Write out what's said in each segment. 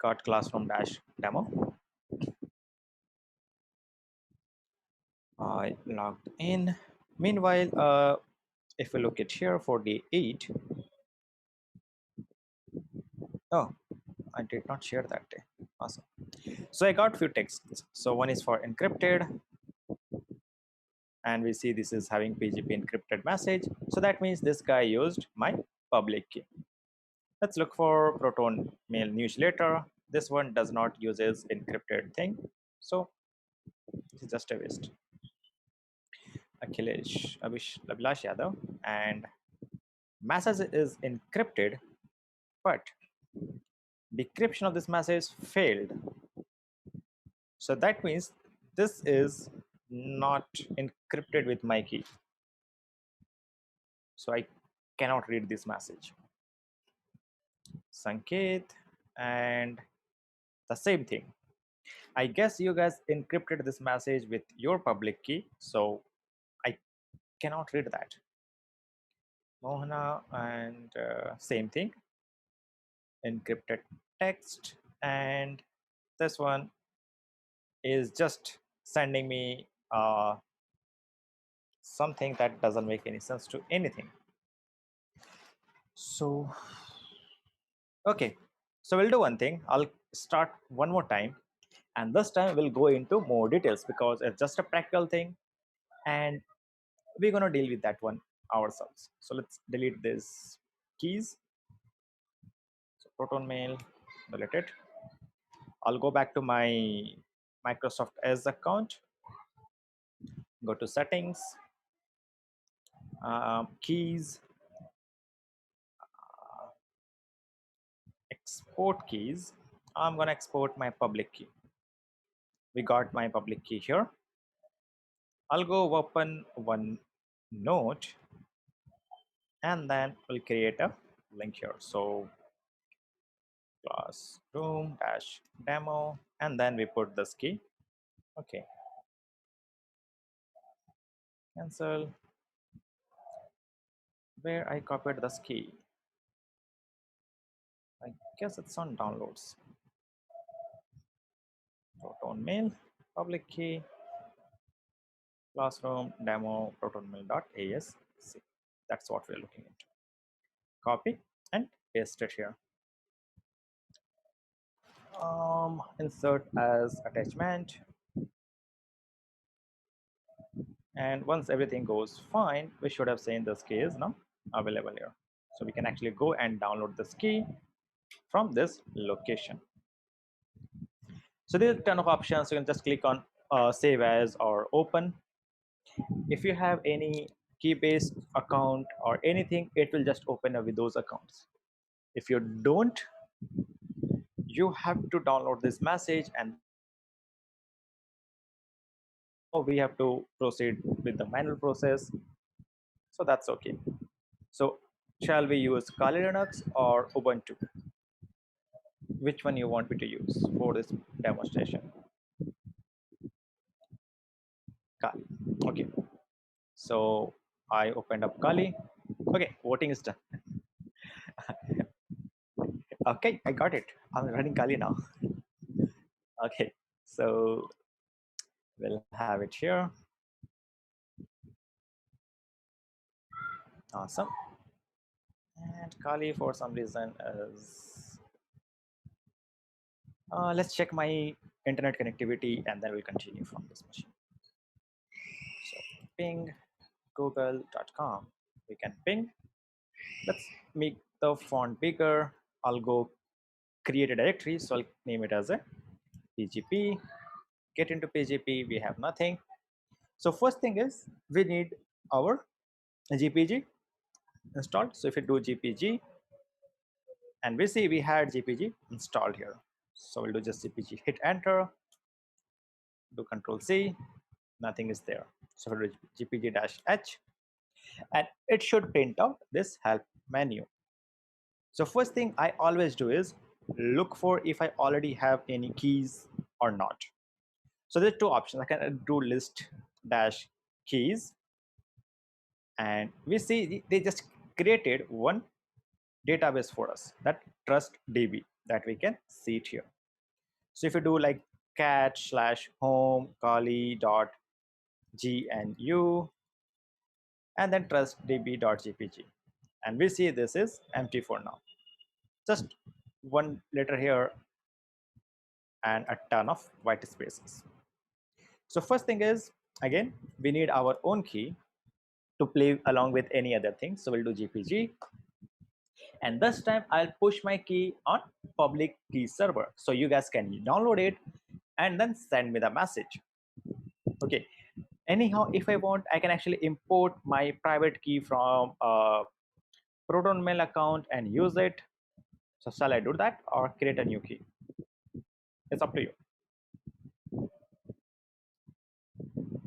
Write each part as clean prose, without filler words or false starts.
got classroom dash demo. I logged in. Meanwhile, if we look at here for the 8, oh, I did not share that day. Awesome. So I got few texts. So one is for encrypted, and we see this is having PGP encrypted message. So that means this guy used my public key. Let's look for Proton Mail newsletter. This one does not uses encrypted thing, so it's just a waste. Abhilash Yadav, and message is encrypted, but decryption of this message failed. So that means this is not encrypted with my key. So I cannot read this message. Sanket, and the same thing. I guess you guys encrypted this message with your public key, so I cannot read that. Mohana, and same thing, encrypted text, and this one is just sending me something that doesn't make any sense to anything. So okay, so we'll do one thing. I'll start one more time, and this time we'll go into more details because it's just a practical thing, and we're gonna deal with that one ourselves. So let's delete these keys. So Proton Mail, delete it. I'll go back to my Microsoft Edge account, go to settings, keys, export keys. I'm gonna export my public key. We got my public key here. I'll go open one note, and then we'll create a link here. So classroom dash demo, and then we put this key. Okay, cancel. Where I copied this key, I guess it's on downloads. Proton Mail, public key, classroom demo protonmail.asc. That's what we're looking into. Copy and paste it here. Insert as attachment. And once everything goes fine, we should have seen this key is now available here. So we can actually go and download this key from this location. So there's a ton of options. You can just click on save as or open. If you have any key-based account or anything, it will just open up with those accounts. If you don't, you have to download this message, and now we have to proceed with the manual process. So that's okay. So shall we use Kali Linux or Ubuntu? Which one you want me to use for this demonstration? Kali. Okay. So I opened up Kali. Okay, voting is done. Okay, I got it. I'm running Kali now. Okay, so we'll have it here. Awesome. And Kali for some reason is let's check my internet connectivity, and then we'll continue from this machine. So ping google.com. We can ping. Let's make the font bigger. I'll go create a directory, so I'll name it as a PGP. Get into PGP, we have nothing. So first thing is we need our GPG installed. So if you do GPG, and we see we had GPG installed here. So we'll do just GPG, hit enter, do Control C, nothing is there. So we'll do GPG-H, and it should print out this help menu. So first thing I always do is look for if I already have any keys or not. So there's two options. I can do list dash keys, and we see they just created one database for us, that TrustDB, that we can see it here. So if you do like cat slash home kali dot gnu and then trustdb.jpg, and we see this is empty for now, just one letter here and a ton of white spaces. So first thing is, again, we need our own key to play along with any other thing. So we'll do gpg, and this time I'll push my key on public key server so you guys can download it and then send me the message. Okay, anyhow, if I want, I can actually import my private key from a proton mail account and use it. So shall I do that or create a new key? It's up to you.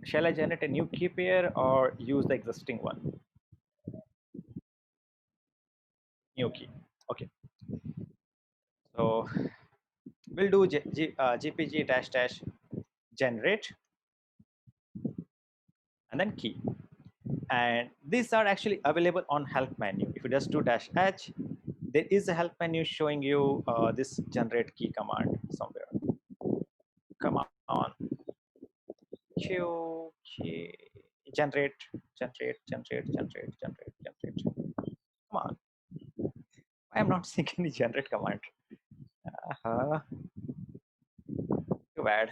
Shall I generate a new key pair or use the existing one? New key. Okay, so we'll do gpg dash dash generate and then key, and these are actually available on help menu. If you just do dash h, there is a help menu showing you this generate key command somewhere. Come on, Q, key, generate, generate. Come on, I am not seeing any generate command. uh Too bad.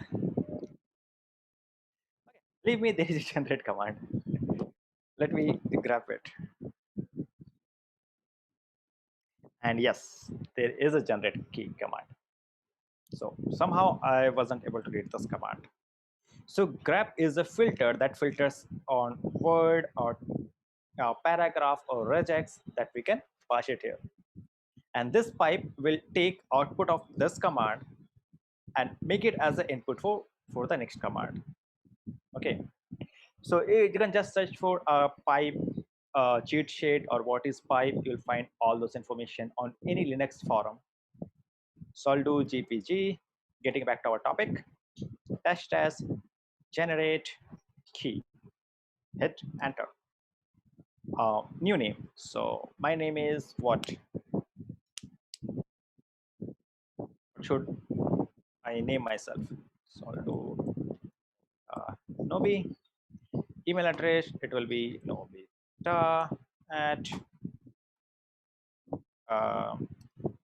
Leave me, there is a generate command. Let me grab it. And yes, there is a generate key command. So somehow I wasn't able to read this command. So grep is a filter that filters on word or paragraph or regex that we can pass it here. And this pipe will take output of this command and make it as an input for the next command. Okay, so you can just search for a pipe cheat sheet or what is pipe. You'll find all those information on any Linux forum. So I'll do gpg, getting back to our topic, dash dash generate key, hit enter. New name, so my name is what should I name myself? So I'll do nobi. Email address, it will be nobita at uh,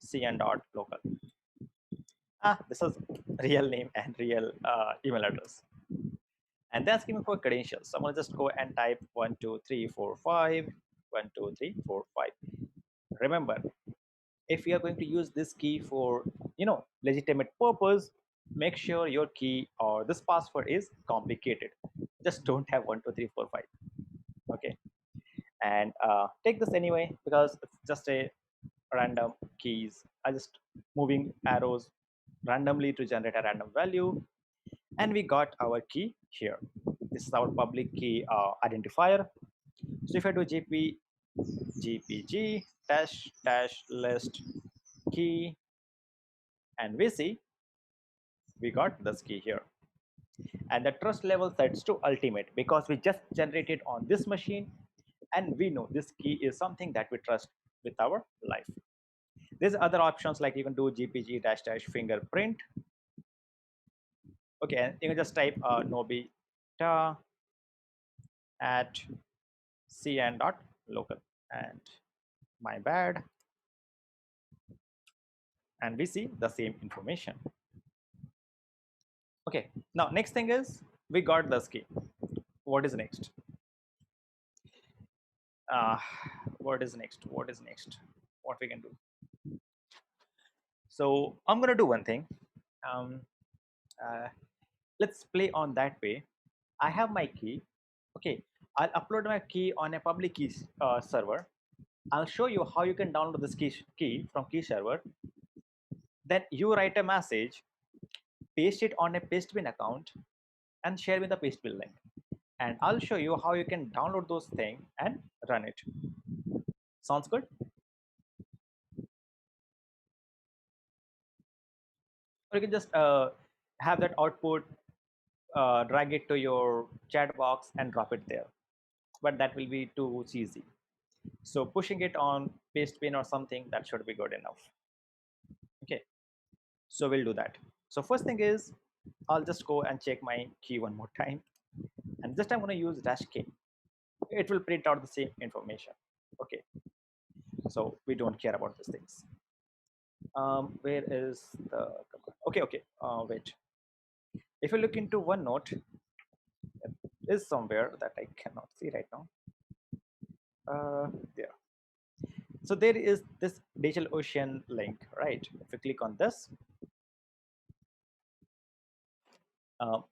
cn.local. This is real name and real email address. And then asking me for credentials. So I'm gonna just go and type 12345 12345. Remember, if you are going to use this key for legitimate purpose, make sure your key or this password is complicated. Just don't have 12345. Okay, and take this anyway because it's just a random keys. I just moving arrows randomly to generate a random value, and we got our key here. This is our public key identifier. So if I do gpg dash dash list key, and we see we got this key here, and the trust level sets to ultimate because we just generated on this machine and we know this key is something that we trust with our life. There's other options like you can do gpg dash dash fingerprint. Okay, and you can just type nobita at cn.local, and my bad, and we see the same information. Okay, now next thing is we got this key. What is next? uh, what we can do? So I'm gonna do one thing. um, uh, let's play on that way. I have my key. Okay, I'll upload my key on a public key server. I'll show you how you can download this key from key server. Then you write a message, paste it on a pastebin account, and share me the pastebin link, and I'll show you how you can download those things and run it. Sounds good? Or you can just have that output, drag it to your chat box and drop it there, but that will be too cheesy. So pushing it on pastebin or something, that should be good enough. Okay, So we'll do that. So first thing is, I'll just go and check my key one more time, and this time I'm going to use dash k. It will print out the same information. Okay, so we don't care about these things. Where is the command? Okay, wait. If you look into OneNote, it is somewhere that I cannot see right now. There. So there is this DigitalOcean link, right? If you click on this,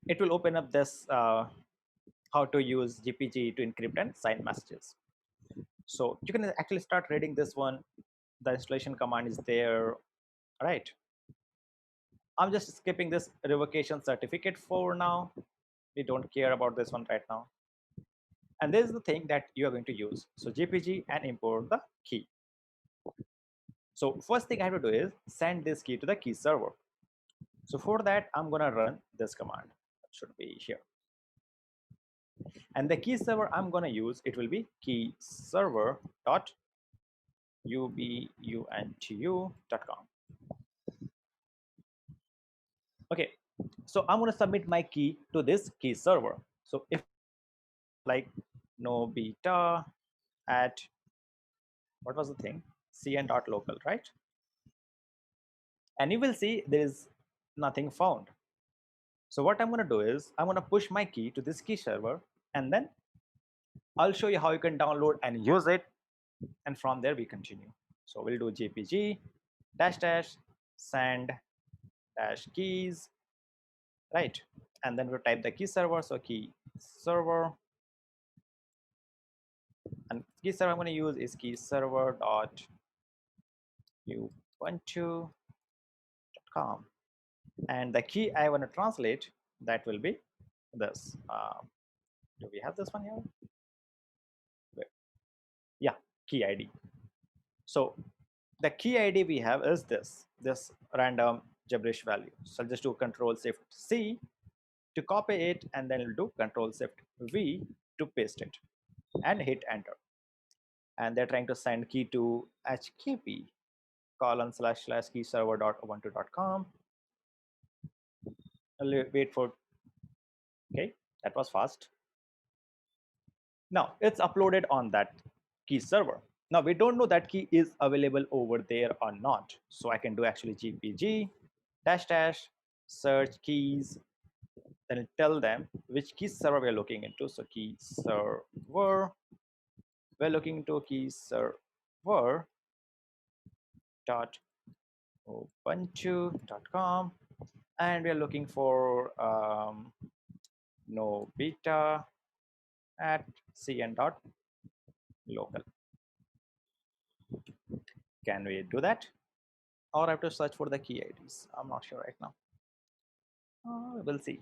it will open up this how to use GPG to encrypt and sign messages. So you can actually start reading this one. The installation command is there, right? I'm just skipping this revocation certificate for now. We don't care about this one right now. And this is the thing that you are going to use. So GPG and import the key. So first thing I have to do is send this key to the key server. So for that, I'm going to run this command. It should be here. And the key server I'm going to use, it will be key server dot ubuntu.com. Okay, so I'm going to submit my key to this key server. So if like no beta at what was the thing, cn.local, right? And you will see there is nothing found. So what I'm going to do is I'm going to push my key to this key server, and then I'll show you how you can download and use it, and from there we continue. So we'll do gpg dash dash send dash keys, right? And then we'll type the key server. So key server, and key server I'm going to use is key server dot ubuntu.com, and the key I want to translate, that will be this. Do we have this one here? Wait. Yeah, key ID. So the key ID we have is this random gibberish value. So I'll just do Control Shift C to copy it, and then we'll do Control Shift V to paste it and hit enter. And they're trying to send key to hkp colon slash slash key server dot ubuntu.com. I'll wait for, okay, that was fast. Now it's uploaded on that key server. Now we don't know that key is available over there or not. So I can do actually gpg dash dash search keys, then tell them which key server we're looking into. So key server, we're looking into key server dot ubuntu.com, and we're looking for no beta at cn.local. Can we do that, or I have to search for the key IDs? I'm not sure right now. We'll see.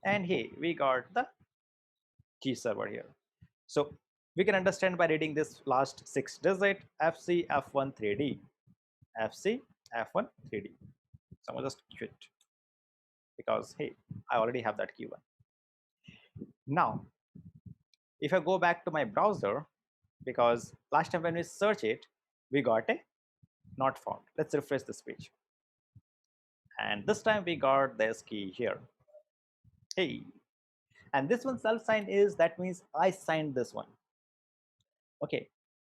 And hey, we got the key server here. So we can understand by reading this last 6 digit FC F1 3D. FC F1 3D. So I'm gonna just quit because hey, I already have that key one. Now, if I go back to my browser, because last time when we search it, we got a not found. Let's refresh this page. And this time we got this key here. Hey, and this one self sign is, that means I signed this one. Okay,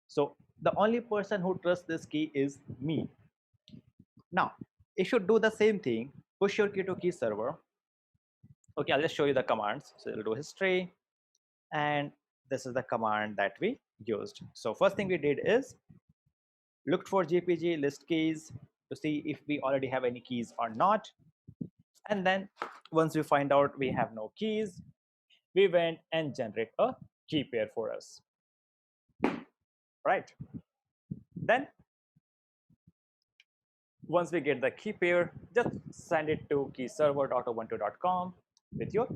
so the only person who trusts this key is me. Now if you do the same thing, push your key to key server. Okay, I'll just show you the commands. So we'll do history, and this is the command that we used. So first thing we did is looked for gpg list keys to see if we already have any keys or not, and then once we find out we have no keys, we went and generate a key pair for us, right? Then once we get the key pair, just send it to keyserver.ubuntu.com with your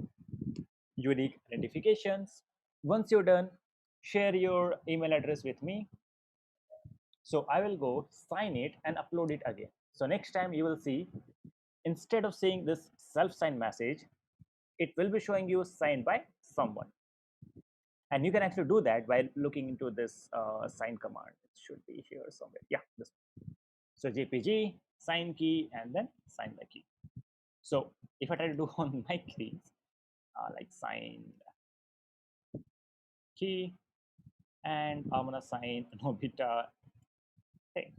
unique identifications. Once you're done, share your email address with me. So I will go sign it and upload it again. So next time you will see, instead of seeing this self-signed message, it will be showing you signed by someone. And you can actually do that by looking into this sign command. It should be here somewhere. Yeah, this. So JPG, sign key, and then sign the key. So if I try to do on my keys, like sign key, and I'm gonna sign Nobita thing.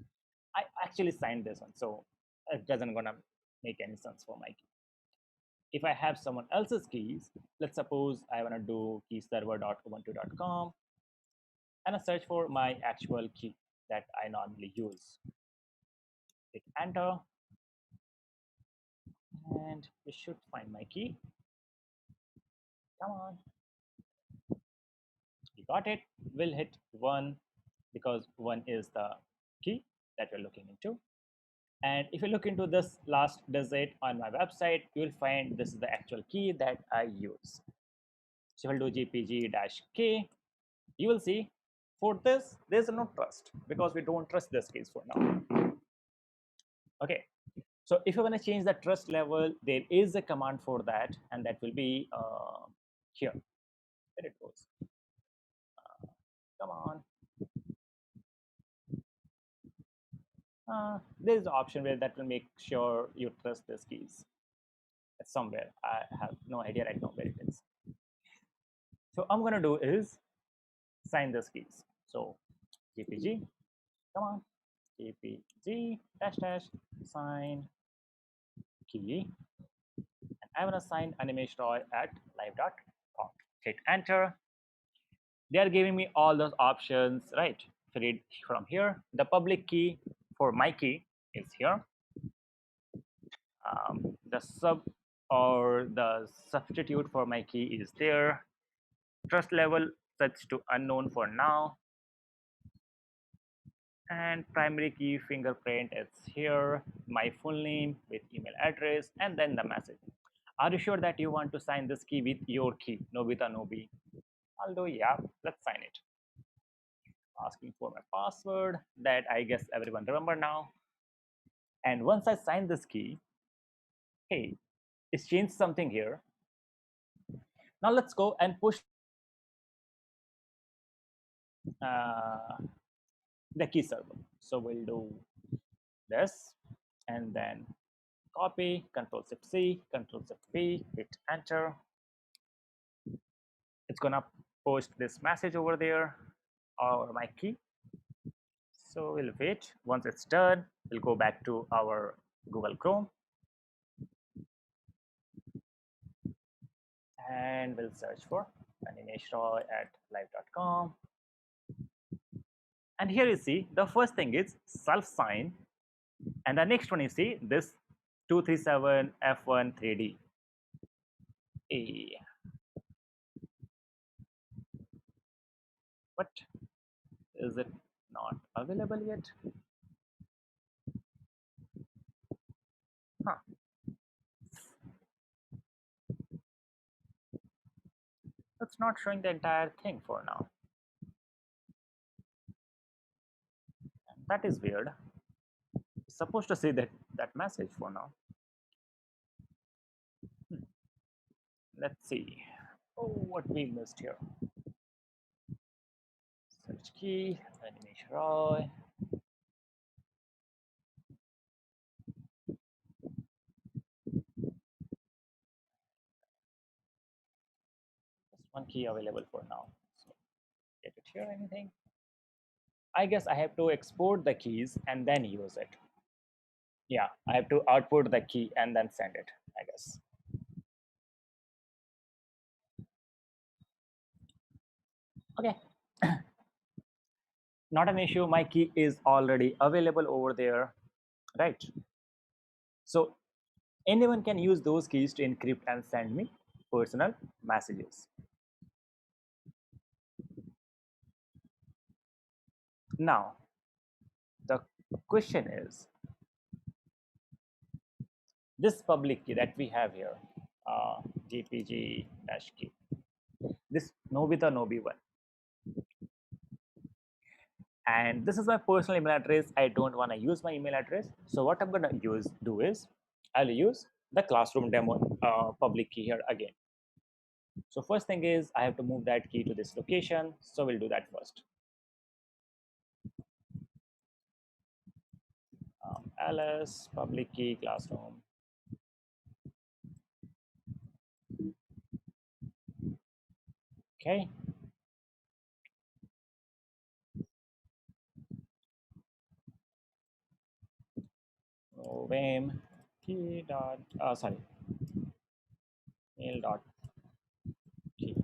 I actually signed this one, so it doesn't gonna make any sense for my key. If I have someone else's keys, let's suppose I wanna do keyserver.ubuntu.com and I search for my actual key that I normally use. Hit enter, and we should find my key. Come on, we got it. We'll hit 1 because 1 is the key that we're looking into. And if you look into this last digit on my website, you will find this is the actual key that I use. So if I do gpg-k, you will see for this, there's no trust because we don't trust this case for now. Okay. So if you want to change the trust level, there is a command for that, and that will be here. There it goes. Come on. There is an option where that will make sure you trust these keys. It's somewhere. I have no idea right now where it is. So I'm gonna do is sign these keys. So GPG, come on, GPG dash dash sign key, and I'm gonna sign Animesh Roy at live.com. Hit enter. They are giving me all those options, right? If you read from here, the public key for my key is here. The sub or the substitute for my key is there. Trust level set to unknown for now. And primary key fingerprint is here. My full name with email address and then the message. Are you sure that you want to sign this key with your key, Nobita Nobi? I'll do, yeah, let's sign it. Asking for my password that I guess everyone remember now. And once I sign this key, hey, it's changed something here. Now let's go and push the key server. So we'll do this and then copy, Control Shift C, Control Shift V, hit enter. It's gonna post this message over there or my key. So we'll wait. Once it's done, we'll go back to our Google Chrome and we'll search for Animesh Roy at live.com. And here you see the first thing is self sign, and the next one you see this 237 F1 3D. But is it not available yet? Huh. It's not showing the entire thing for now. That is weird. It's supposed to see that message for now. Let's see. Oh, what we missed here. Search key, Animesh Roy. Just one key available for now. So get it here, anything? I guess I have to export the keys and then use it. Yeah, I have to output the key and then send it, I guess. Okay. Not an issue. My key is already available over there, right? So anyone can use those keys to encrypt and send me personal messages. Now, the question is this public key that we have here, GPG-key, this Nobita Nobi one. And this is my personal email address. I don't want to use my email address. So what I'm going to do is I'll use the classroom demo public key here again. So first thing is I have to move that key to this location. So we'll do that first. ls public key classroom. Okay. Vim key dot sorry mail dot key.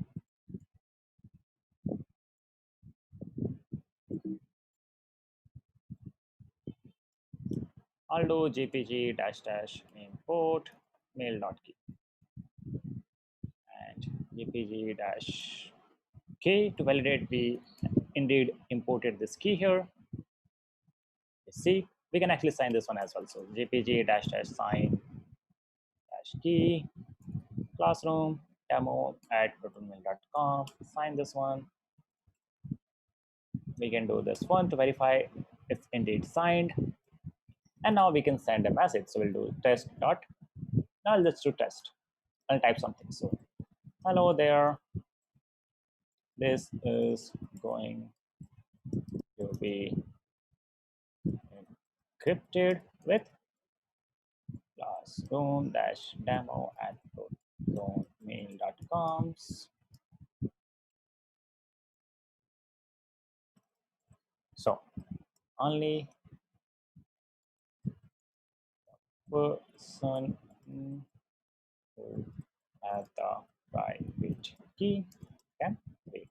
I'll do gpg dash dash import mail dot key and gpg dash k to validate we indeed imported this key here. See, we can actually sign this one as well. So gpg dash dash sign dash key classroom demo at protonmail.com. Sign this one. We can do this one to verify if indeed signed. And now we can send a message. So we'll do test dot. Now let's do test. I'll type something. So hello there. This is going to be encrypted with classroom dash demo at protonmail.com. So only person who has the private key can read.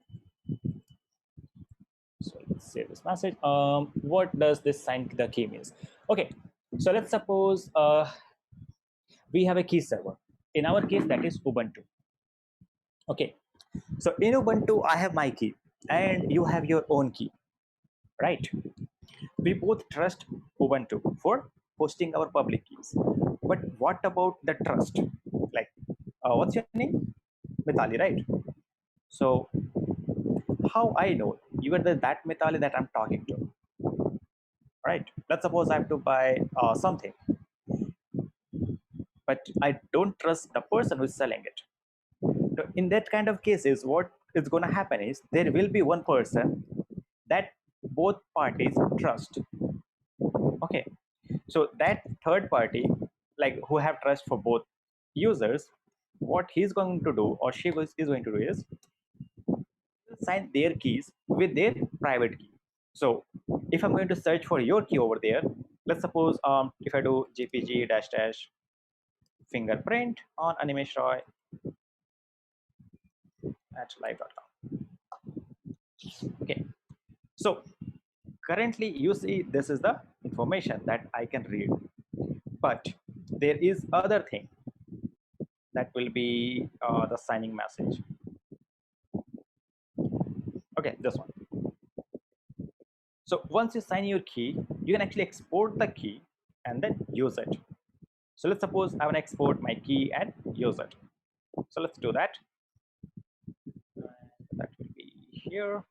So let's save this message. What does this sign the key means? Okay, so let's suppose we have a key server. In our case, that is Ubuntu. Okay, so in Ubuntu, I have my key and you have your own key, right? We both trust Ubuntu for hosting our public keys. But what about the trust? Like, what's your name? Mithali, right? So how I know you are that Mithali that I'm talking to, right? Let's suppose I have to buy something, but I don't trust the person who's selling it. So in that kind of cases, what is going to happen is there will be one person that both parties trust. Okay, so that third party, like who have trust for both users, what he's going to do or she is going to do is sign their keys with their private key. So if I'm going to search for your key over there, let's suppose if I do gpg dash dash fingerprint on Animesh Roy at live.com. Okay, so currently you see this is the information that I can read, but there is other thing that will be the signing message. Okay, this one. So once you sign your key, you can actually export the key and then use it. So let's suppose I want to export my key and use it. So let's do that. That will be here.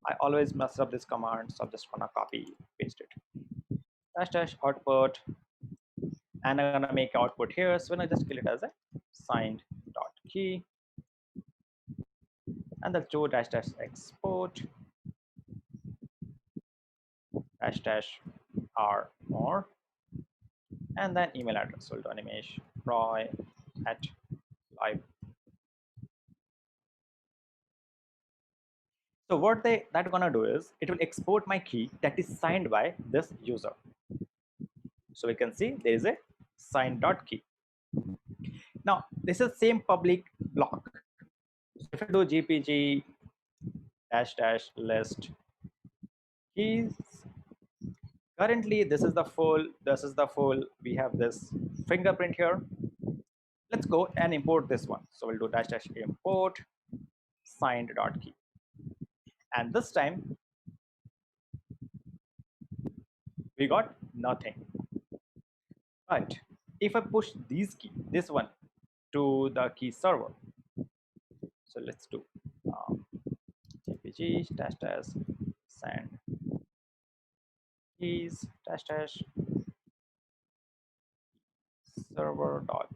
I always mess up this command, so I'm just gonna copy paste it. Dash dash output, and I'm gonna make output here. So when I just kill it as a signed dot key, and let's do dash dash export dash dash r more, and then email address. We'll do Animesh Roy at live. So what that gonna do is it will export my key that is signed by this user. So we can see there is a signed dot key. Now this is same public block. So if I do gpg dash dash list keys, currently this is the full, we have this fingerprint here. Let's go and import this one. So we'll do dash dash import signed dot key, and this time we got nothing. But if I push this one to the key server, so let's do gpg dash dash send keys dash dash server dot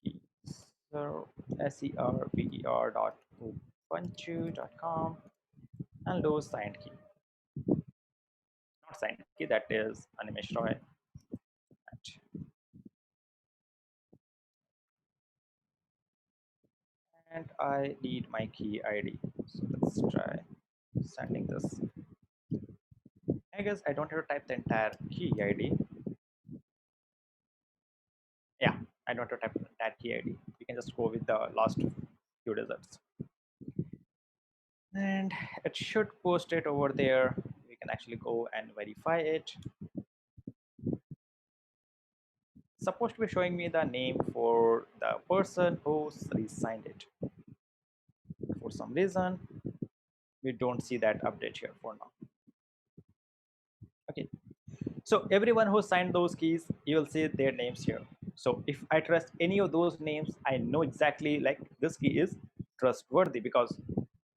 key server dot ubuntu.com. and do signed key. Not signed key, that is Animesh Roy. And I need my key ID. So let's try sending this. I guess I don't have to type the entire key ID. Yeah, I don't have to type the entire key ID. You can just go with the last few digits. And it should post it over there. We can actually go and verify it. It's supposed to be showing me the name for the person who re-signed it. For some reason, we don't see that update here for now. Okay, so everyone who signed those keys, you will see their names here. So if I trust any of those names, I know exactly like this key is trustworthy because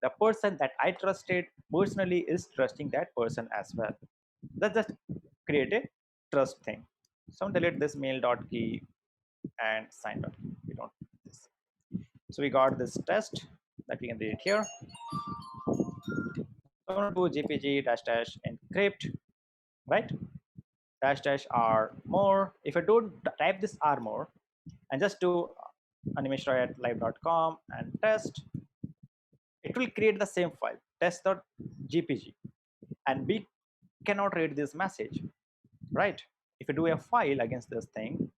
the person that I trusted personally is trusting that person as well. Let's just create a trust thing. So delete this mail dot key and sign dot key. We don't need this. So we got this test that we can read here. So I'm going to do gpg dash dash encrypt, right? Dash dash r more. If I don't type this r more and just do animeshroy at live.com and test, it will create the same file test.gpg, and we cannot read this message, right? If you do a file against this thing,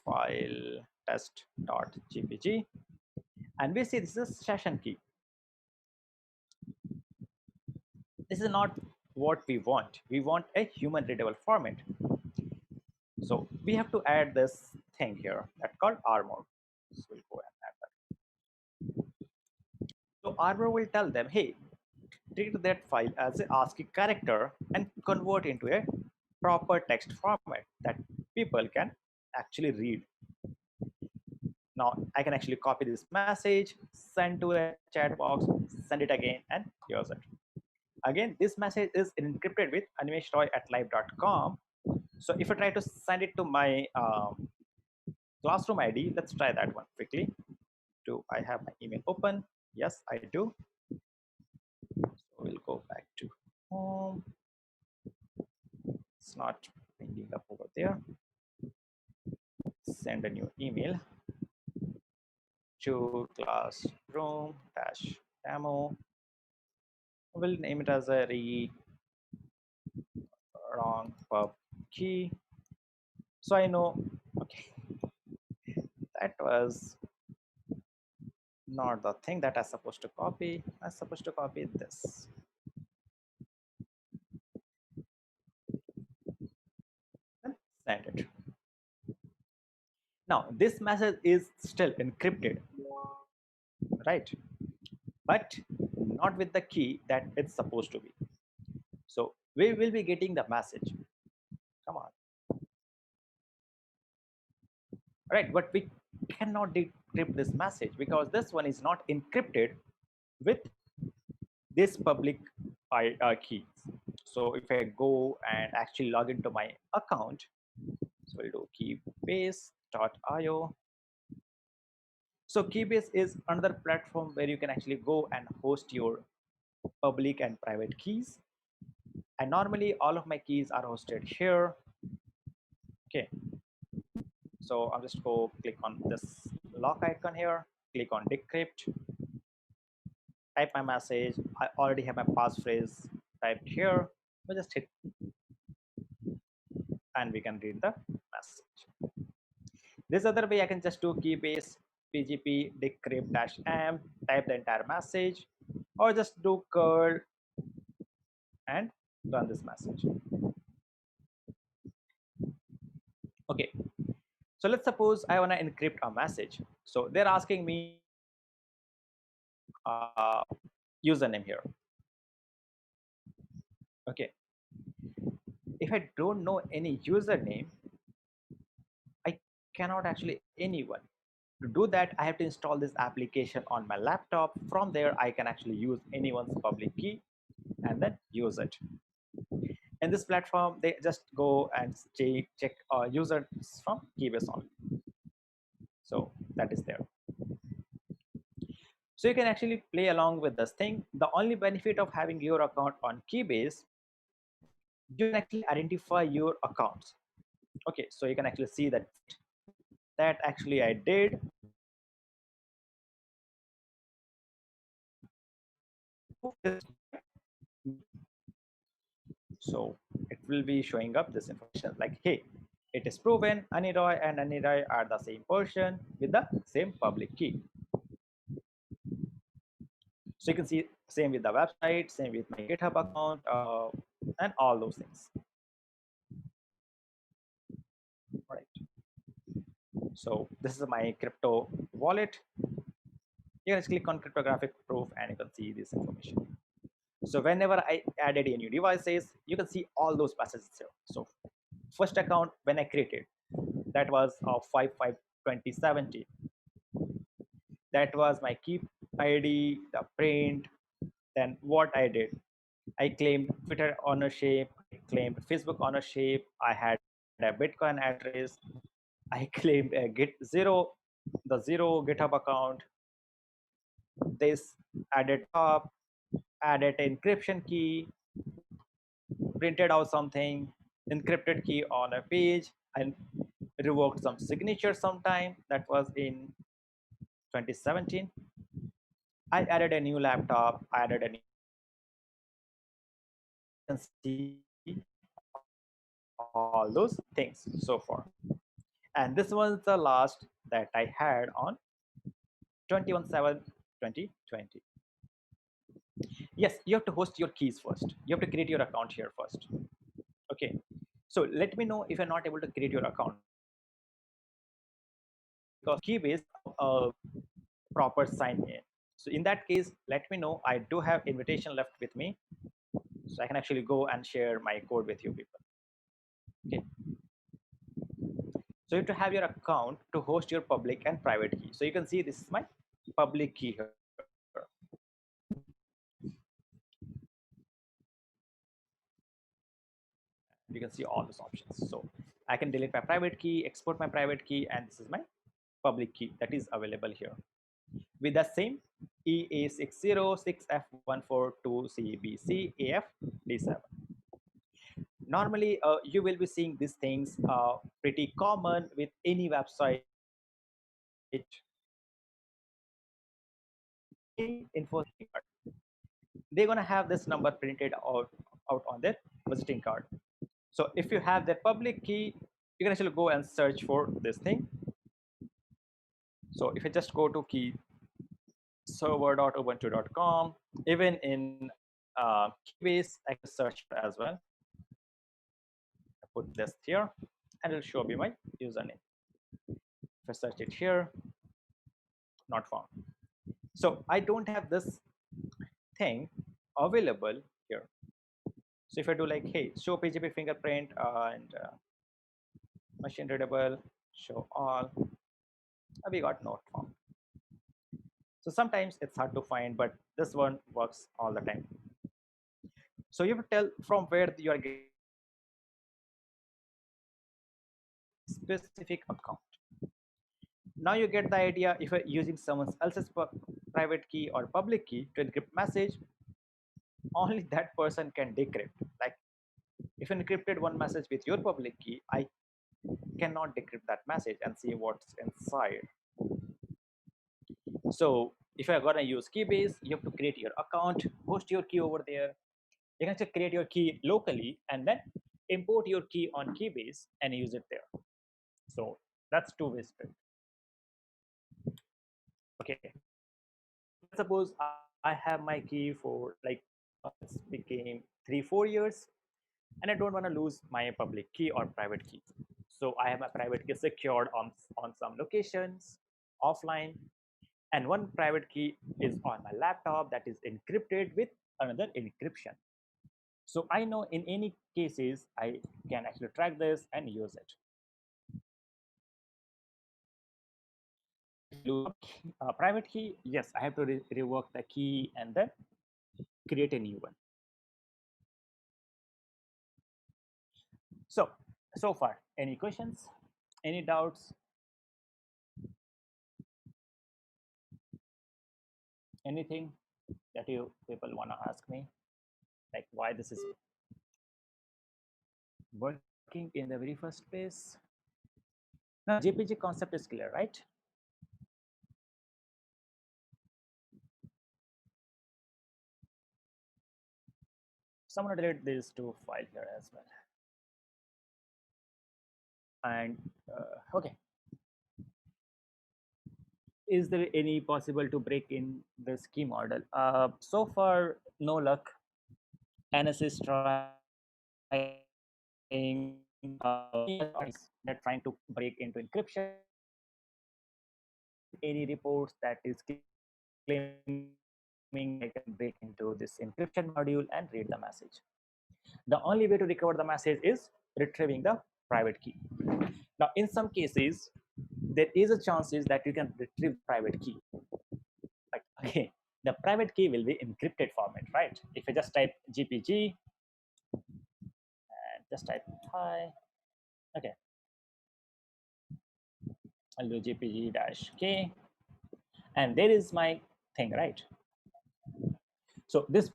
file test.gpg, and we see this is session key. This is not what we want. We want a human readable format. So we have to add this thing here that's called armor. So we'll go and add that. So armor will tell them, hey, treat that file as a ASCII character and convert into a proper text format that people can actually read. Now I can actually copy this message, send to a chat box, send it again, and use it. Again, this message is encrypted with animeshroy at live.com. So if I try to send it to my classroom ID, let's try that one quickly. Do I have my email open? Yes, I do. So we'll go back to home. It's not bringing up over there. Send a new email to classroom dash demo. We'll name it as a wrong pub key. So I know, okay, that was not the thing that I'm supposed to copy. I'm supposed to copy this. And send it. Now this message is still encrypted, right? But not with the key that it's supposed to be. So we will be getting the message. Come on. Right, but we cannot decrypt this message because this one is not encrypted with this public keys. So if I go and actually log into my account, so we'll do keybase.io. So Keybase is another platform where you can actually go and host your public and private keys. And normally all of my keys are hosted here. Okay. So I'll just go click on this lock icon here, click on decrypt, type my message. I already have my passphrase typed here. We just hit and we can read the message. This other way I can just do keybase pgp decrypt -m, type the entire message, or just do curl and run this message. Okay, so let's suppose I want to encrypt a message. So they're asking me username here. Okay, if I don't know any username, I cannot actually anyone. To do that, I have to install this application on my laptop. From there, I can actually use anyone's public key and then use it. In this platform, they just go and check users from Keybase only. So that is there. So you can actually play along with this thing. The only benefit of having your account on Keybase, you can actually identify your accounts. Okay, so you can actually see that actually I did. So it will be showing up this information like, hey, it is proven Aniroy and Aniroy are the same person with the same public key. So you can see same with the website, same with my GitHub account, and all those things. All right. So this is my crypto wallet. You can just click on cryptographic proof and you can see this information. So whenever I added a new devices, you can see all those messages here. So first account when I created, that was of 5/5/2017. That was my key ID, the print. Then what I did, I claimed Twitter ownership, I claimed Facebook ownership, I had a Bitcoin address, I claimed a the zero GitHub account. This added top, added encryption key, printed out something, encrypted key on a page, and revoked some signature sometime. That was in 2017. I added a new laptop, I added a new see all those things so far. And this was the last that I had on 21/7/2020. Yes, you have to host your keys first. You have to create your account here first. Okay. So let me know if you're not able to create your account, because Keybase proper sign in. So in that case, let me know. I do have invitation left with me, so I can actually go and share my code with you people. Okay. So you have to have your account to host your public and private key. So you can see this is my public key here. You can see all those options. So I can delete my private key, export my private key, and this is my public key that is available here with the same EA606F142CBCAFD7. Normally, you will be seeing these things pretty common with any website. Info card. They're gonna have this number printed out on their visiting card. So if you have that public key, you can actually go and search for this thing. So if you just go to key server.ubuntu.com, even in Keybase, I can search as well. I put this here and it'll show me my username. If I search it here, not found. So I don't have this thing available here. So if I do like, hey, show PGP fingerprint and machine readable, show all, we got not found. So sometimes it's hard to find, but this one works all the time. So you have to tell from where you are getting specific account. Now you get the idea. If you're using someone else's private key or public key to encrypt message, only that person can decrypt. Like if you encrypted one message with your public key, I cannot decrypt that message and see what's inside. So if you're gonna use Keybase, you have to create your account, host your key over there. You can just create your key locally and then import your key on Keybase and use it there. So that's two-way street. Okay. Suppose I have my key for like it's became 3-4 years, and I don't want to lose my public key or private key. So I have my private key secured on some locations offline, and one private key is on my laptop that is encrypted with another encryption. So I know in any cases I can actually track this and use it. Private key, yes, I have to rework the key and then create a new one. So far, any questions, any doubts? Anything that you people want to ask me, like why this is working in the very first place? Now, GPG concept is clear, right? Someone delete these two files here as well. And okay, is there any possible to break in this key model? So far, no luck. NS is trying they're trying to break into encryption. Any reports that is claiming I can break into this encryption module and read the message. The only way to recover the message is retrieving the private key. Now, in some cases, there is a chances that you can retrieve private key. But again, the private key will be encrypted format, right? If I just type GPG and just type hi, okay, I'll do GPG-K, and there is my thing, right? So this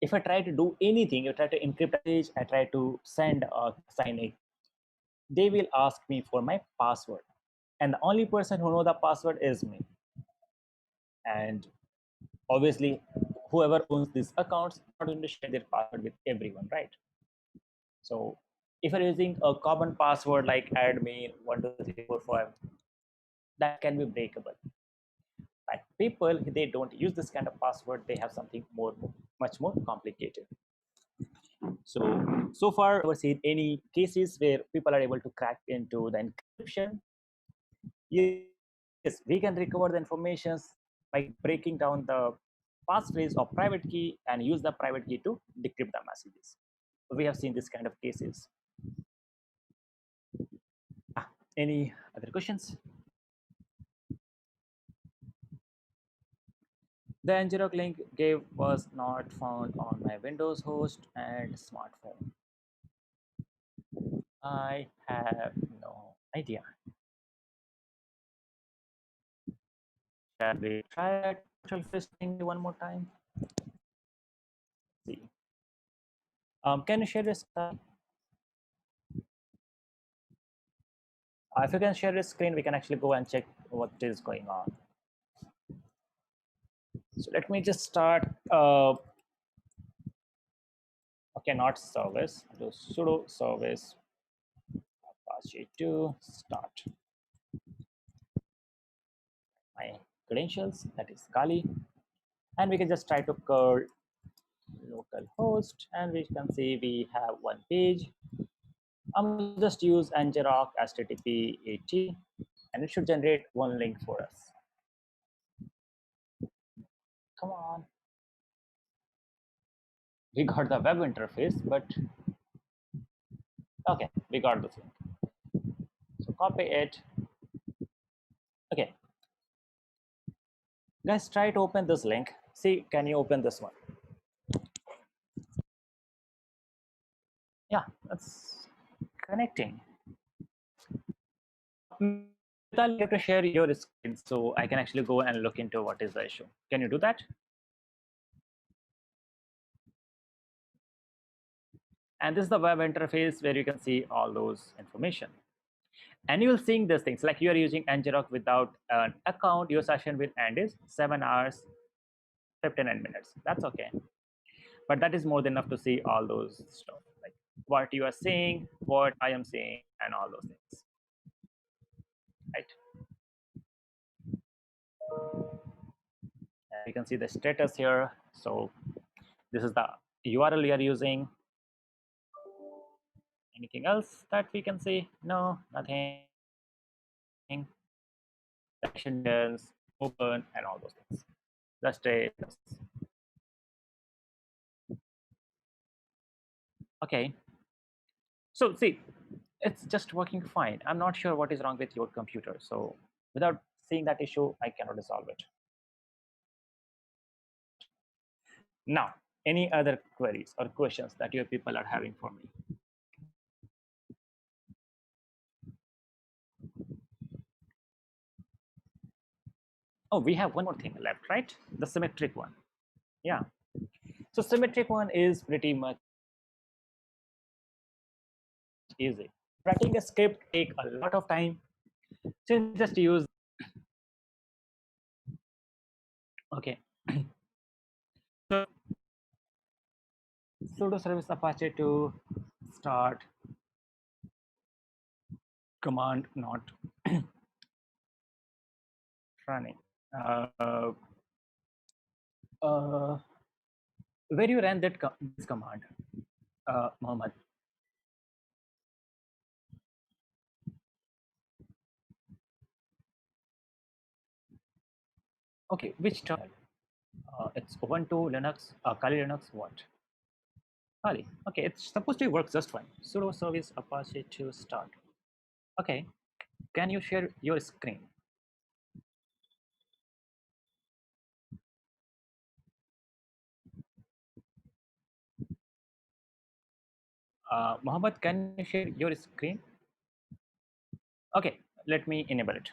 if I try to do anything, I try to encrypt a page, I try to send or sign it, they will ask me for my password. And the only person who know the password is me. And obviously, whoever owns these accounts is not going to share their password with everyone, right? So if you're using a common password like admin 12345, that can be breakable. But people, they don't use this kind of password. They have something much more complicated. So far, I've seen any cases where people are able to crack into the encryption. Yes, we can recover the informations by breaking down the passphrase or private key and use the private key to decrypt the messages. We have seen this kind of cases. Any other questions? The Ngrok link gave was not found on my Windows host and smartphone. I have no idea. Shall we try that virtual fist thing one more time? See. Can you share this? If you can share your screen, we can actually go and check what is going on. So let me just start. Okay, not service. Do sudo service apache 2 start my credentials. That is Kali, and we can just try to curl local host, and we can see we have one page. I'm just use ngrok http at, and it should generate one link for us. Come on. We got the web interface, but okay, we got this link. So copy it. Okay, guys, try to open this link. See, can you open this one? Yeah, that's connecting. I'll get to share your screen so I can actually go and look into what is the issue. Can you do that? And this is the web interface where you can see all those information. And you will seeing these things like you are using ngrok without an account, your session will end is 7 hours 59 minutes. That's okay, but that is more than enough to see all those stuff, like what you are saying, what I am saying, and all those things, right? And you can see the status here. So this is the URL you are using. Anything else that we can see? No, nothing. Actions, open, and all those things. Just a okay. So see, it's just working fine. I'm not sure what is wrong with your computer. So without seeing that issue, I cannot resolve it. Now, any other queries or questions that your people are having for me? Oh, we have one more thing left, right? The symmetric one. Yeah. So symmetric one is pretty much easy. Writing a script take a lot of time. So you just use, okay. So sudo service apache to start command not running. Uh, uh, where you ran this command, Mohammed? Okay, which terminal? It's Ubuntu, Linux, Kali Linux, what? Kali. Okay, it's supposed to work just fine. Sudo service apache to start. Okay, can you share your screen? Mohammed, can you share your screen? Okay, let me enable it.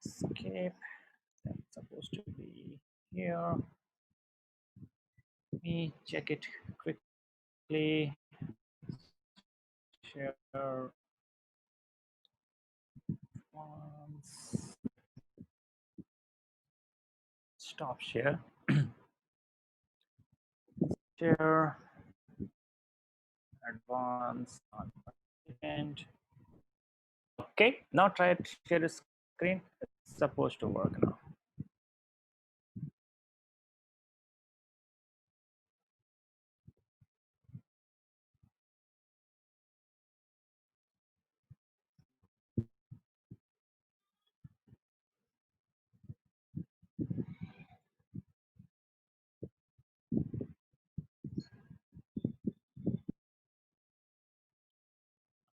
Escape. That's supposed to be here. Let me check it quickly. Share once. Stop share. Share advance on event. Okay, now try to share the screen. It's supposed to work now.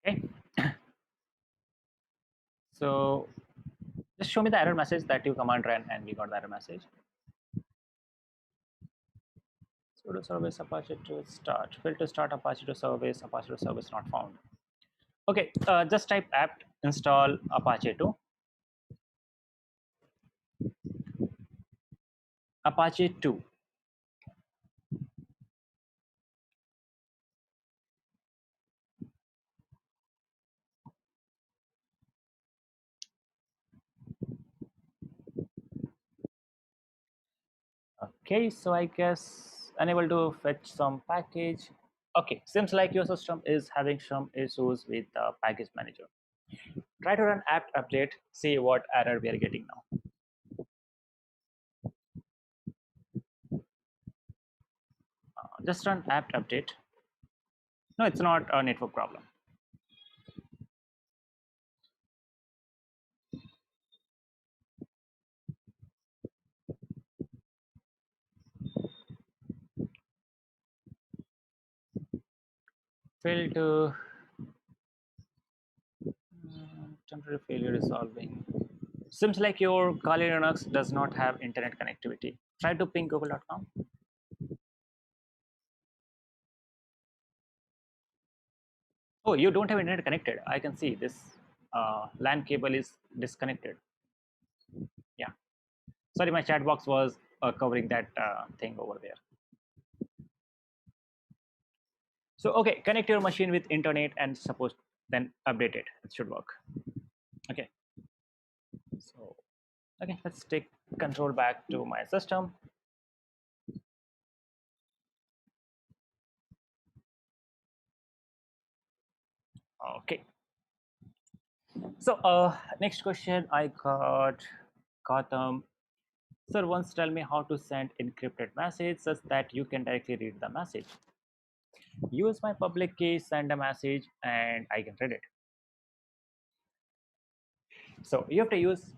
Okay, so just show me the error message that you command ran and we got the error message. Sudo service apache to start. Fail to start apache to service not found. Okay, just type apt install apache to apache 2. Okay, so I guess unable to fetch some package. Okay, seems like your system is having some issues with the package manager. Try to run apt update, see what error we are getting now. Just run apt update. No, it's not a network problem. Fail to temporary failure resolving. Seems like your Kali Linux does not have internet connectivity. Try to ping google.com. Oh, you don't have internet connected. I can see this LAN cable is disconnected. Yeah. Sorry, my chat box was covering that thing over there. So, okay, connect your machine with internet and suppose then update it. It should work. Okay. So, okay, let's take control back to my system. Okay. So, next question I got Gautam. Sir, once tell me how to send encrypted message such that you can directly read the message. Use my public key, send a message, and I can read it. So you have to use,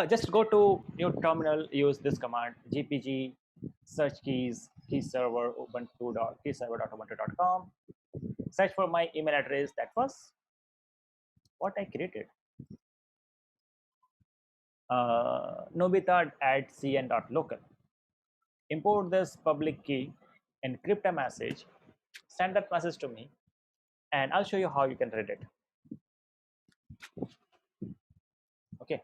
just go to your terminal, use this command, gpg search keys, key server, ubuntu.keyserver.ubuntu.com. Search for my email address. That was what I created. Nobita at cn.local. Import this public key, encrypt a message, send that message to me, and I'll show you how you can read it. Okay.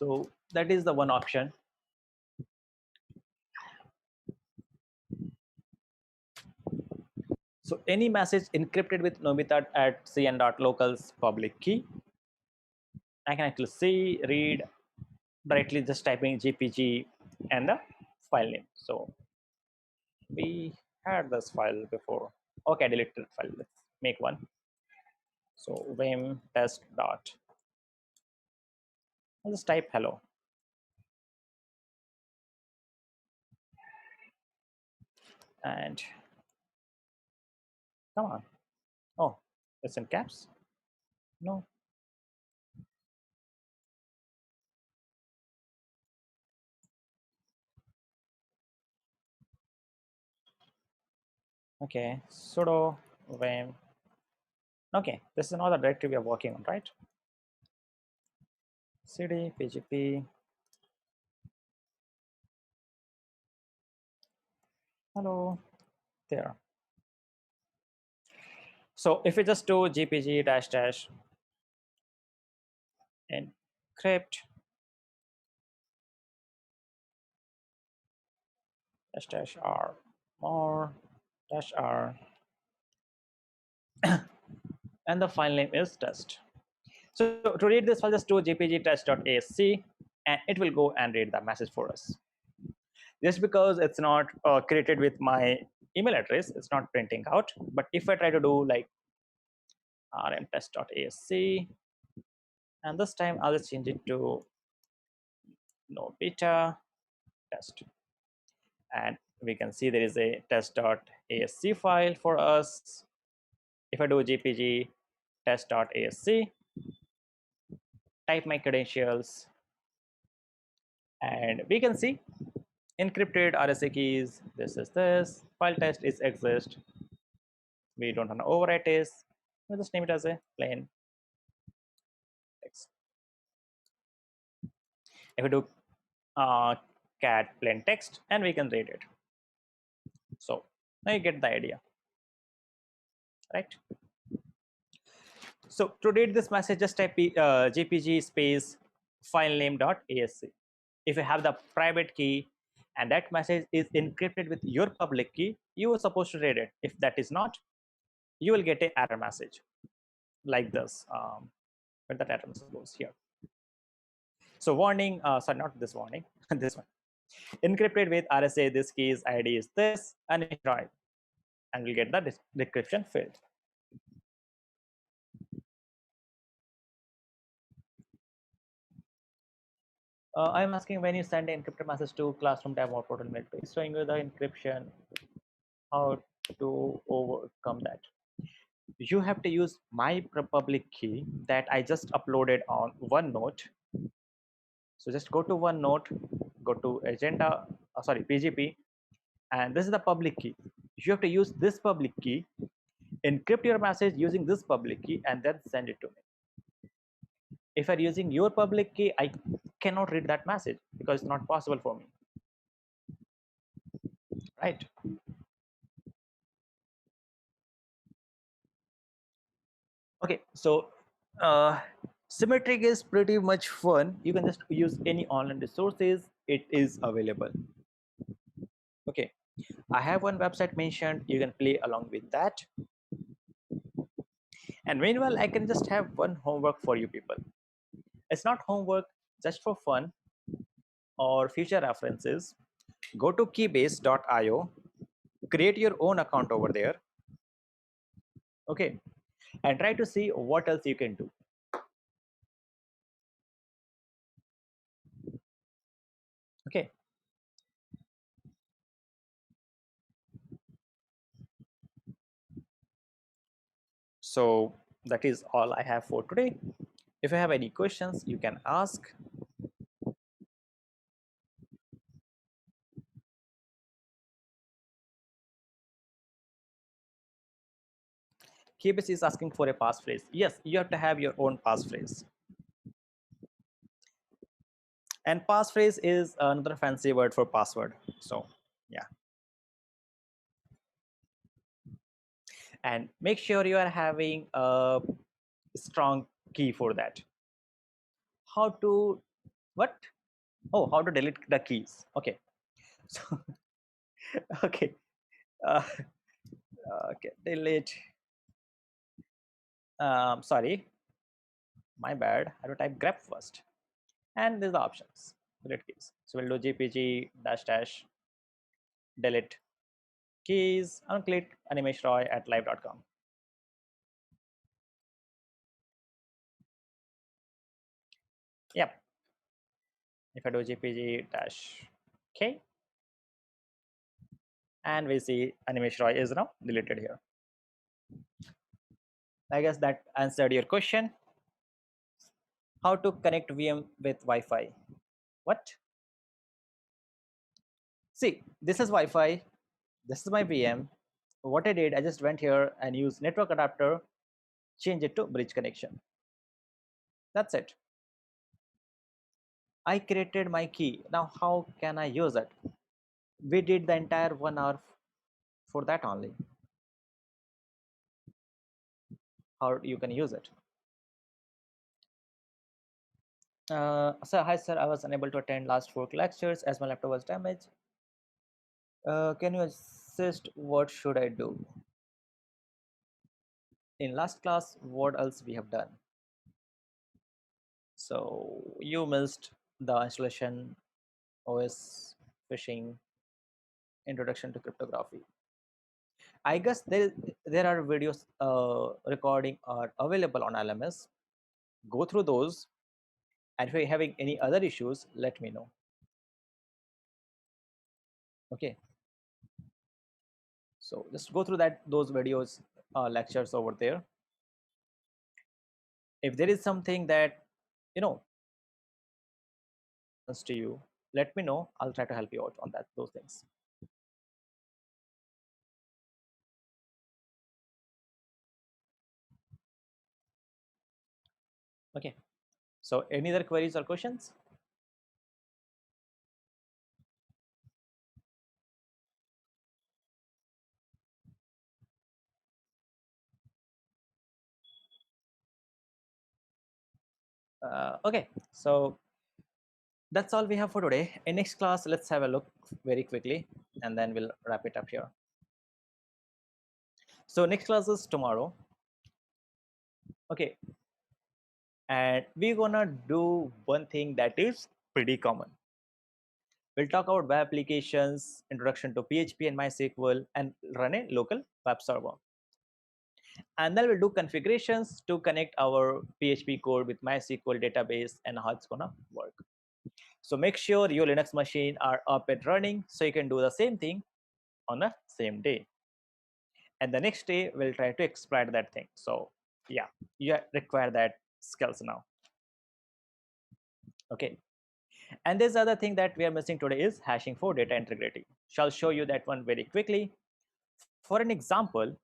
So that is the one option. So any message encrypted with Nobita at cn.local's public key, I can actually see, read directly just typing GPG and the file name. So we had this file before. Okay, I deleted the file. Let's make one. So vim test dot. I'll just type hello. And come on. Oh, it's in caps? No. Okay, sudo vim. Okay, this is another directory we are working on, right? cd pgp hello there. So if we just do gpg dash dash encrypt dash dash r more dash r and the file name is test. So to read this file, just do gpg test.asc and it will go and read the message for us. Just because it's not created with my email address, it's not printing out. But if I try to do like rmtest.asc, and this time I'll just change it to no beta test, and we can see there is a test.asc file for us. If I do gpg test.asc, type my credentials, and we can see encrypted RSA keys. This is this file test is exist. We don't want to overwrite this. We'll just name it as a plain text. If we do cat plain text, and we can read it. So now you get the idea, right? So to read this message, just type gpg space file name dot asc. If you have the private key and that message is encrypted with your public key, you are supposed to read it. If that is not, you will get an error message like this. Where that error message goes here. So warning, sorry, not this warning, this one. Encrypted with RSA, this key's ID is this, and right, and we'll get the decryption field. I'm asking when you send an encrypted message to classroom tab or portal mail, it's showing you the encryption, how to overcome that. You have to use my public key that I just uploaded on OneNote. So just go to OneNote, go to agenda, sorry, PGP, and this is the public key. You have to use this public key, encrypt your message using this public key, and then send it to me. If I'm using your public key, I cannot read that message because it's not possible for me, right? Okay, so Symmetric is pretty much fun. You can just use any online resources. It is available. Okay, I have one website mentioned. You can play along with that. And meanwhile, I can just have one homework for you people. It's not homework, just for fun or future references. Go to keybase.io, create your own account over there. Okay, and try to see what else you can do. Okay. So that is all I have for today. If you have any questions, you can ask. Keybase is asking for a passphrase. Yes, you have to have your own passphrase. And passphrase is another fancy word for password. So yeah. And make sure you are having a strong key for that. How to What? Oh, how to delete the keys. Okay. So okay. Uh, okay. Delete. Sorry, my bad. I have to type grep first. And there's the options. Delete keys. So we'll do gpg dash dash delete keys and click Animesh Roy at live.com. Yep. If I do gpg dash k, and we see Animesh Roy is now deleted here. I guess that answered your question. How to connect VM with Wi-Fi? What? See, this is Wi-Fi. This is my VM. What I did, I just went here and used network adapter, change it to bridge connection. That's it. I created my key. Now, how can I use it? We did the entire 1 hour for that only. How you can use it? So, hi sir, I was unable to attend last 4 lectures as my laptop was damaged. Can you assist? What should I do? In last class, what else we have done? So you missed the installation, OS, phishing, introduction to cryptography. I guess there are videos recording are available on LMS. Go through those, and if you're having any other issues, let me know. Okay, so just go through those videos, lectures over there. If there is something that you know comes to you, let me know. I'll try to help you out on those things. Okay. So any other queries or questions? Okay, so that's all we have for today. In next class, let's have a look very quickly, and then we'll wrap it up here. So next class is tomorrow. Okay, and we're gonna do one thing that is pretty common. We'll talk about web applications, introduction to PHP and MySQL, and run a local web server. And then we'll do configurations to connect our PHP code with MySQL database and how it's gonna work. So make sure your Linux machine are up and running so you can do the same thing on the same day. And the next day we'll try to exploit that thing. So yeah, you require that skills now. Okay. And this other thing that we are missing today is hashing for data integrity. Shall show you that one very quickly. For an example,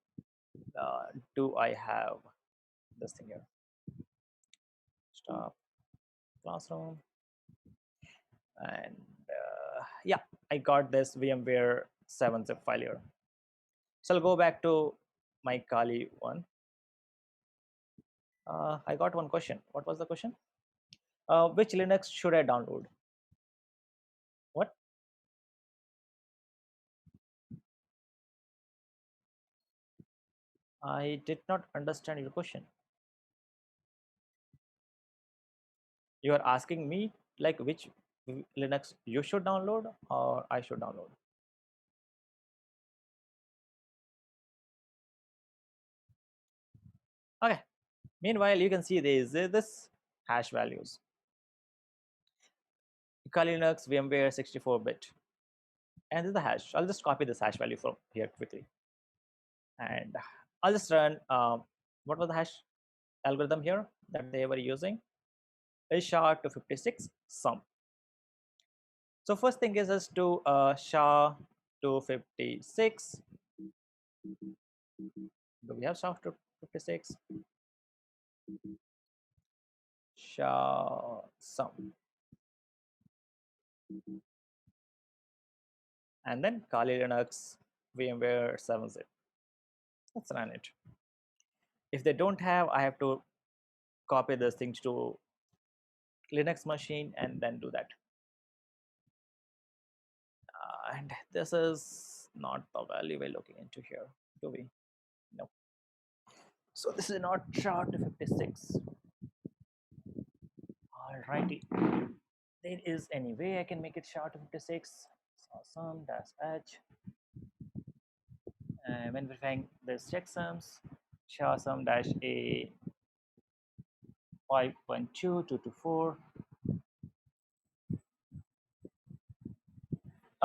uh, do I have this thing here? Stop classroom. And yeah, I got this VMware 7-zip file here. So I'll go back to my Kali one. I got one question. What was the question? Which Linux should I download? What? I did not understand your question. You are asking me like which Linux you should download or I should download? Okay. Meanwhile, you can see there is this hash values. Kali Linux VMware 64-bit. And this is the hash. I'll just copy this hash value from here quickly. And I'll just run, what was the hash algorithm here that they were using? Is SHA-256 sum. So first thing is just to SHA-256. Do we have SHA-256? SHA sum. And then Kali Linux VMware 7-zip. Let's run it. If they don't have, I have to copy these things to Linux machine and then do that. And this is not the value we're looking into here, do we? No. So this is not SHA-256. Alrighty. There is any way I can make it SHA-256. Awesome. Dash H. And when verifying this checksums, SHA-sum dash A 512224.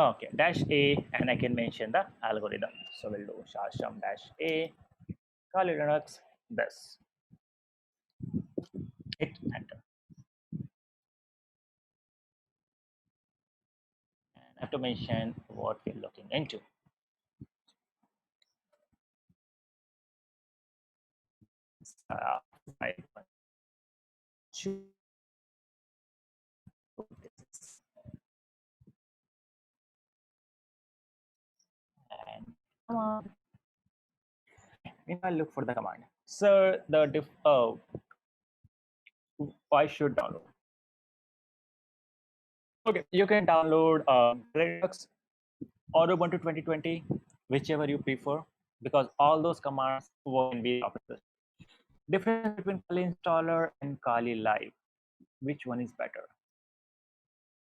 Okay, dash A, and I can mention the algorithm. So we'll do SHA-sum dash A, Kali Linux, this. Hit enter. And I have to mention what we're looking into. Uh, 5.2. And come on. I look for the command. So the why should download? Okay, you can download Linux or Ubuntu 2020, whichever you prefer, because all those commands work in the operating system. Difference between Kali installer and Kali Live, which one is better?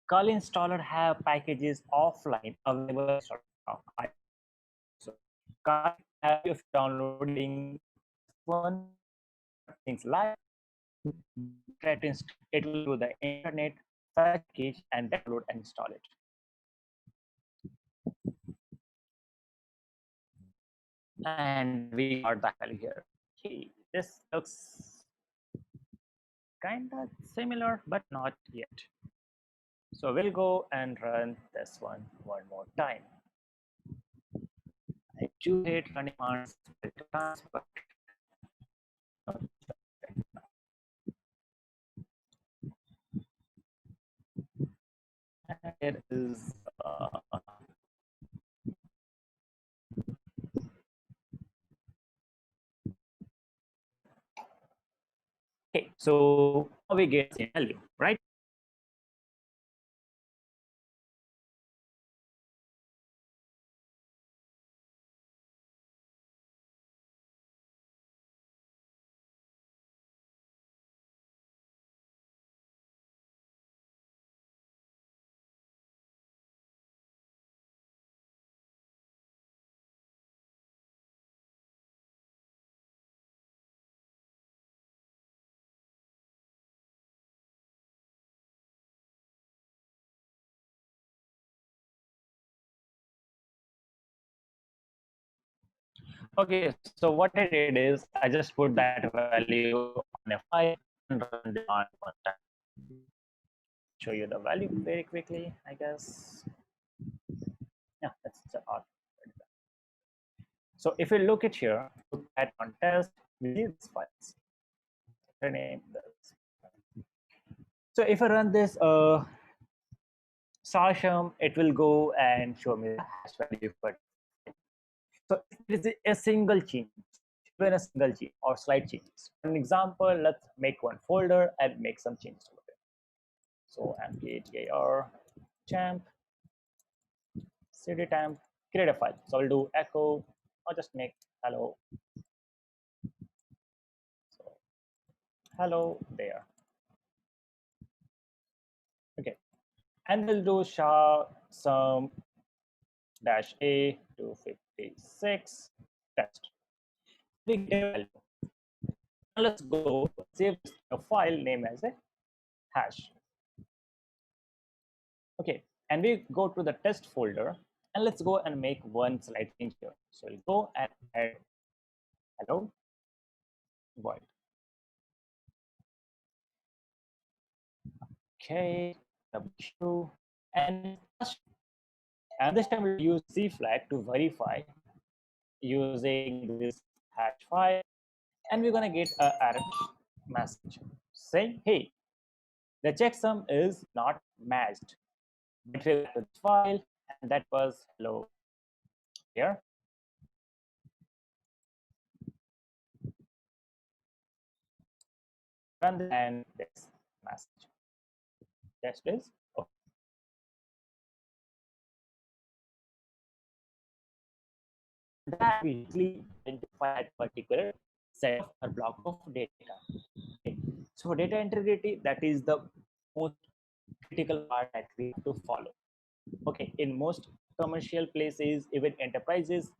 Kali installer have packages offline available. So Kali have if downloading one things live, it will do the internet package and download and install it. And we got the value here. Okay, this looks kind of similar, but not yet. So we'll go and run this one more time. I do hate running commands multiple times, but it is okay. So now we get the value, right? Okay, so what I did is I just put that value on a file and run it on one time. Show you the value very quickly, I guess. Yeah, that's the odd. So if you look at here, look at on test, we see these files. Rename this. So if I run this SHA-sum, it will go and show me the hash value for it. So it is a single change, even a single change or slight changes. For an example, let's make one folder and make some changes over there. So mkdir temp cd temp create a file. So I'll do echo or just make hello. So hello there. Okay, and we'll do SHA-sum dash A 256 test. We get a value. Now let's go save a file name as a hash. Okay, and we go to the test folder and let's go and make one slight change here. So we'll go and add hello void. Okay, W2 and this time we'll use C flag to verify using this hash file, and we're gonna get a error message saying, hey, the checksum is not matched. But we got this file, and that was hello here. Run and this message. test is okay. That we usually identify that particular set of or block of data. Okay. So data integrity, that is the most critical part that we have to follow. Okay, in most commercial places, even enterprises,